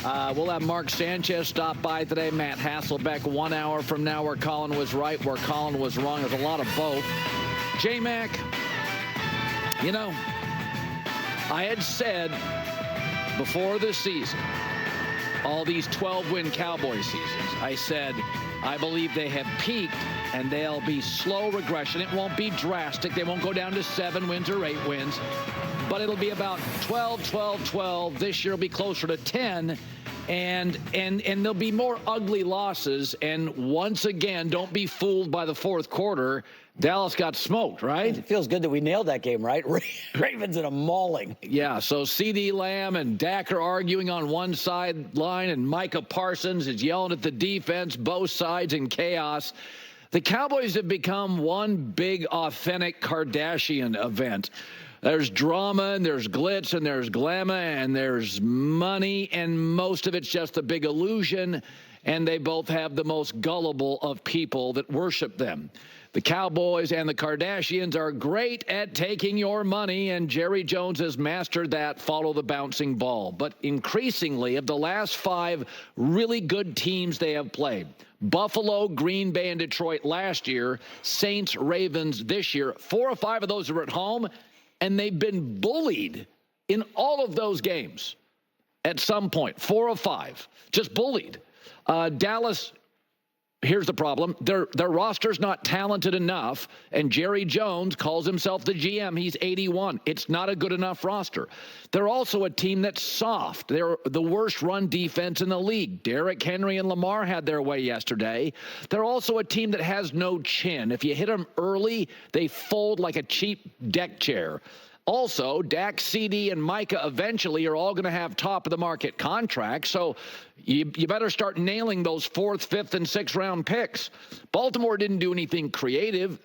We'll have Mark Sanchez stop by today. Matt Hasselbeck 1 hour from now, where Colin was right, where Colin was wrong. There's a lot of both. J-Mac, you know, I had said before the season, all these 12-win Cowboys seasons, I said, I believe they have peaked and they'll be slow regression. It won't be drastic. They won't go down to 7 wins or 8 wins, but it'll be about 12, 12, 12. This year will be closer to 10. And there'll be more ugly losses. And once again, don't be fooled by the fourth quarter. Dallas got smoked, right? It feels good that we nailed that game, right? Ravens in a mauling. Yeah, so C.D. Lamb and Dak are arguing on one sideline, and Micah Parsons is yelling at the defense, both sides in chaos. The Cowboys have become one big, authentic Kardashian event. There's drama, and there's glitz, and there's glamour, and there's money, and most of it's just a big illusion, and they both have the most gullible of people that worship them. The Cowboys and the Kardashians are great at taking your money, and Jerry Jones has mastered that follow the bouncing ball. But increasingly, of the last 5 really good teams they have played, Buffalo, Green Bay, and Detroit last year, Saints, Ravens this year, 4 or 5 of those are at home, and they've been bullied in all of those games at some point. 4 or 5, just bullied. Dallas, here's the problem. Their roster's not talented enough, and Jerry Jones calls himself the GM. He's 81. It's not a good enough roster. They're also a team that's soft. They're the worst run defense in the league. Derrick Henry and Lamar had their way yesterday. They're also a team that has no chin. If you hit them early, they fold like a cheap deck chair. Also, Dak, CD, and Micah eventually are all going to have top-of-the-market contracts, so you better start nailing those 4th, 5th, and 6th round picks. Baltimore didn't do anything creative.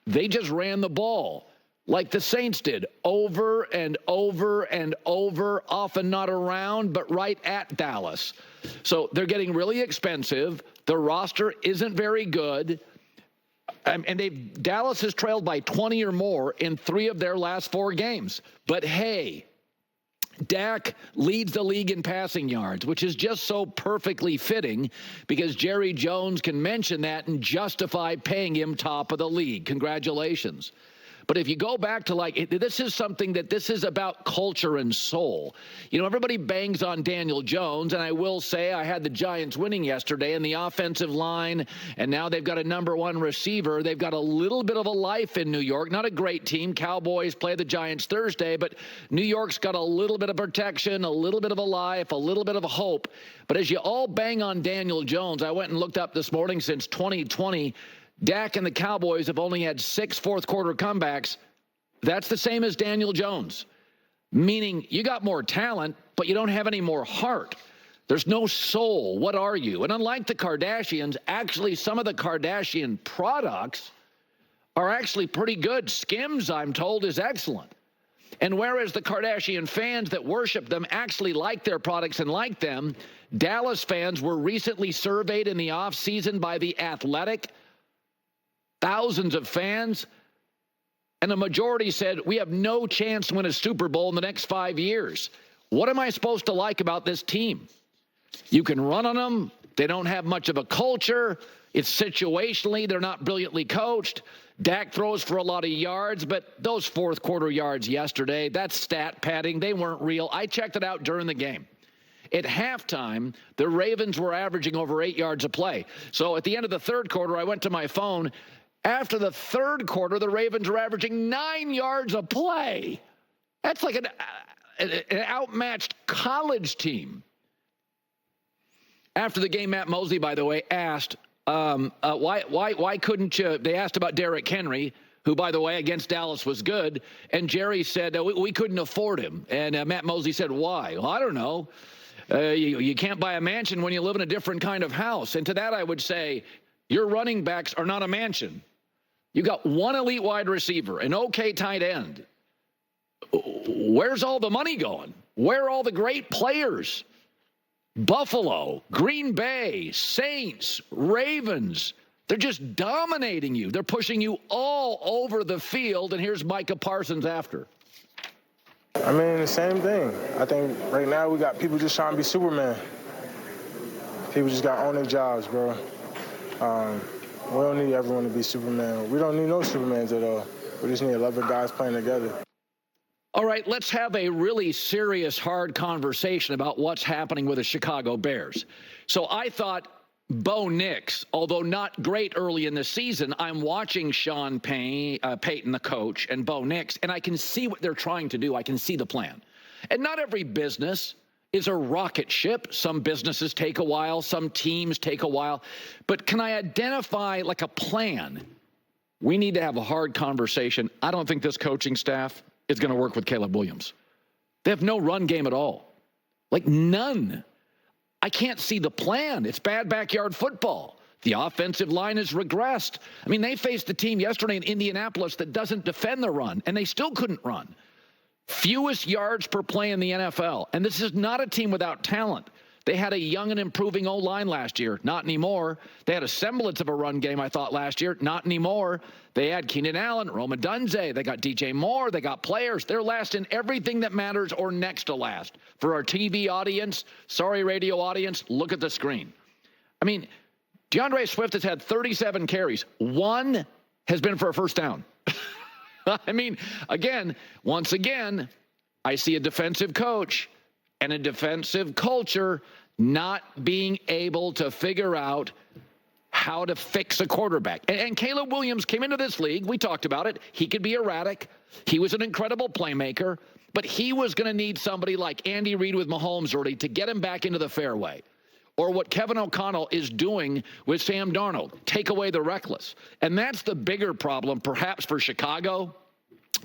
They just ran the ball like the Saints did, over and over and over, often not around, but right at Dallas. So they're getting really expensive. The roster isn't very good. And Dallas has trailed by 20 or more in 3 of their last 4 games. But hey, Dak leads the league in passing yards, which is just so perfectly fitting because Jerry Jones can mention that and justify paying him top of the league. Congratulations. But if you go back to this is about culture and soul. You know, everybody bangs on Daniel Jones, and I will say I had the Giants winning yesterday, and the offensive line, and now they've got a #1 receiver. They've got a little bit of a life in New York. Not a great team. Cowboys play the Giants Thursday, but New York's got a little bit of protection, a little bit of a life, a little bit of a hope. But as you all bang on Daniel Jones, I went and looked up this morning since 2020, Dak and the Cowboys have only had 6 fourth-quarter comebacks. That's the same as Daniel Jones, meaning you got more talent, but you don't have any more heart. There's no soul. What are you? And unlike the Kardashians, actually some of the Kardashian products are actually pretty good. Skims, I'm told, is excellent. And whereas the Kardashian fans that worship them actually like their products and like them, Dallas fans were recently surveyed in the offseason by The Athletic, thousands of fans, and a majority said, we have no chance to win a Super Bowl in the next 5 years. What am I supposed to like about this team? You can run on them. They don't have much of a culture. It's situationally. They're not brilliantly coached. Dak throws for a lot of yards, but those fourth-quarter yards yesterday, that's stat padding. They weren't real. I checked it out during the game. At halftime, the Ravens were averaging over 8 yards a play. So at the end of the third quarter, I went to my phone. After the third quarter, the Ravens were averaging 9 yards a play. That's like an outmatched college team. After the game, Matt Mosley, by the way, asked, why couldn't you? They asked about Derrick Henry, who, by the way, against Dallas was good. And Jerry said, we couldn't afford him. And Matt Mosley said, why? Well, I don't know. You can't buy a mansion when you live in a different kind of house. And to that, I would say, your running backs are not a mansion. You got one elite wide receiver, an okay tight end. Where's all the money going? Where are all the great players? Buffalo, Green Bay, Saints, Ravens. They're just dominating you. They're pushing you all over the field. And here's Micah Parsons after. I mean, the same thing. I think right now we got people just trying to be Superman. People just got to own their jobs, bro. We don't need everyone to be Superman. We don't need no Supermans at all. We just need 11 guys playing together. All right, let's have a really serious, hard conversation about what's happening with the Chicago Bears. So I thought Bo Nix, although not great early in the season, I'm watching Sean Payton, the coach, and Bo Nix, and I can see what they're trying to do. I can see the plan. And not every business is a rocket ship. Some businesses take a while. Some teams take a while. But can I identify like a plan? We need to have a hard conversation. I don't think this coaching staff is going to work with Caleb Williams. They have no run game at all. Like none. I can't see the plan. It's bad backyard football. The offensive line has regressed. I mean, they faced a team yesterday in Indianapolis that doesn't defend the run, and they still couldn't run. Fewest yards per play in the NFL. And this is not a team without talent. They had a young and improving O-line last year. Not anymore. They had a semblance of a run game, I thought, last year. Not anymore. They had Keenan Allen, Rome Odunze. They got DJ Moore. They got players. They're last in everything that matters or next to last. For our TV audience, sorry, radio audience, look at the screen. I mean, DeAndre Swift has had 37 carries. One has been for a first down. I mean, once again, I see a defensive coach and a defensive culture not being able to figure out how to fix a quarterback. And Caleb Williams came into this league. We talked about it. He could be erratic. He was an incredible playmaker. But he was going to need somebody like Andy Reid with Mahomes early to get him back into the fairway. Or what Kevin O'Connell is doing with Sam Darnold, take away the reckless. And that's the bigger problem, perhaps, for Chicago.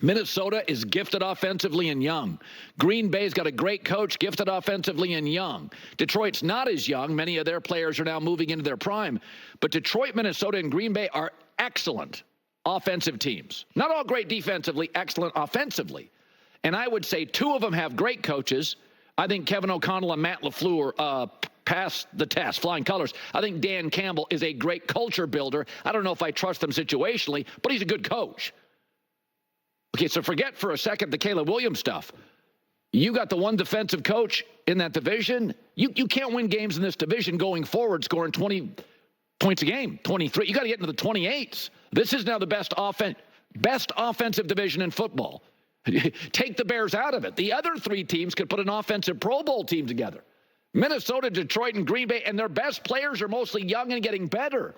Minnesota is gifted offensively and young. Green Bay's got a great coach, gifted offensively and young. Detroit's not as young. Many of their players are now moving into their prime. But Detroit, Minnesota, and Green Bay are excellent offensive teams. Not all great defensively, excellent offensively. And I would say two of them have great coaches. I think Kevin O'Connell and Matt LaFleur pass the test, flying colors. I think Dan Campbell is a great culture builder. I don't know if I trust him situationally, but he's a good coach. Okay, so forget for a second the Caleb Williams stuff. You got the one defensive coach in that division. You can't win games in this division going forward scoring 20 points a game, 23. You got to get into the 28s. This is now the best offensive division in football. Take the Bears out of it. The other three teams could put an offensive Pro Bowl team together. Minnesota, Detroit, and Green Bay, and their best players are mostly young and getting better.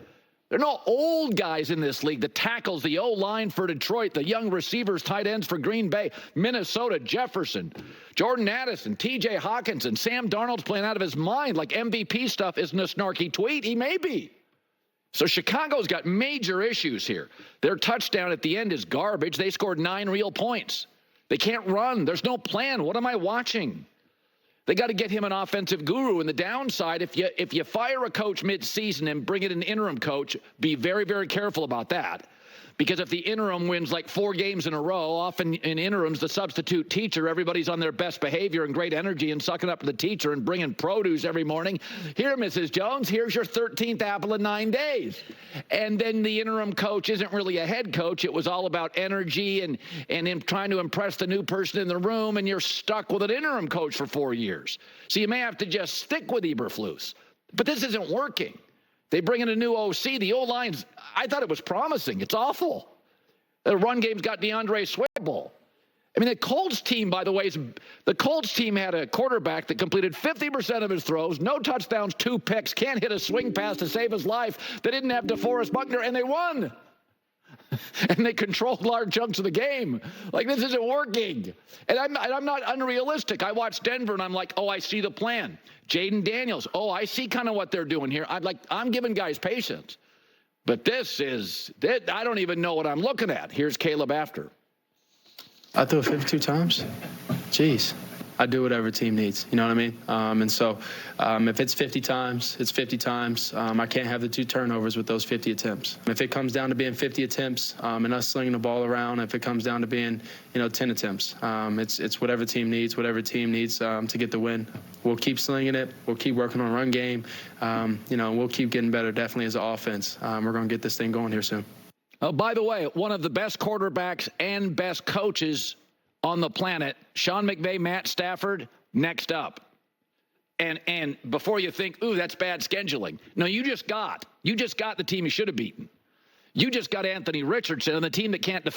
There are no old guys in this league. The tackles, the O-line for Detroit, the young receivers, tight ends for Green Bay, Minnesota, Jefferson, Jordan Addison, T.J. Hawkinson, Sam Darnold's playing out of his mind. Like MVP stuff isn't a snarky tweet. He may be. So Chicago's got major issues here. Their touchdown at the end is garbage. They scored 9 real points. They can't run. There's no plan. What am I watching? They got to get him an offensive guru. And the downside, if you fire a coach mid-season and bring in an interim coach, be very, very careful about that. Because if the interim wins like 4 games in a row, often in interims, the substitute teacher, everybody's on their best behavior and great energy and sucking up to the teacher and bringing produce every morning. Here, Mrs. Jones, here's your 13th apple in 9 days. And then the interim coach isn't really a head coach. It was all about energy and him trying to impress the new person in the room, and you're stuck with an interim coach for 4 years. So you may have to just stick with Eberflus. But this isn't working. They bring in a new OC. The O-line's, I thought it was promising. It's awful. The run game's got DeAndre Swift. I mean, the Colts team, by the way, the Colts team had a quarterback that completed 50% of his throws, no touchdowns, 2 picks, can't hit a swing pass to save his life. They didn't have DeForest Buckner, and they won. And they controlled large chunks of the game. Like, this isn't working. And I'm not unrealistic. I watched Denver, and I'm like, oh, I see the plan. Jaden Daniels, oh, I see kind of what they're doing here. I'm giving guys patience. But I don't even know what I'm looking at. Here's Caleb after. I threw it 52 times. Jeez. I do whatever team needs. You know what I mean? And so if it's 50 times, it's 50 times. I can't have the 2 turnovers with those 50 attempts. If it comes down to being 50 attempts and us slinging the ball around, if it comes down to being, 10 attempts, it's whatever team needs to get the win. We'll keep slinging it. We'll keep working on run game. We'll keep getting better definitely as an offense. We're going to get this thing going here soon. Oh, by the way, one of the best quarterbacks and best coaches on the planet, Sean McVay, Matt Stafford, next up. And before you think, ooh, that's bad scheduling. No, you just got the team you should have beaten. You just got Anthony Richardson on the team that can't defend.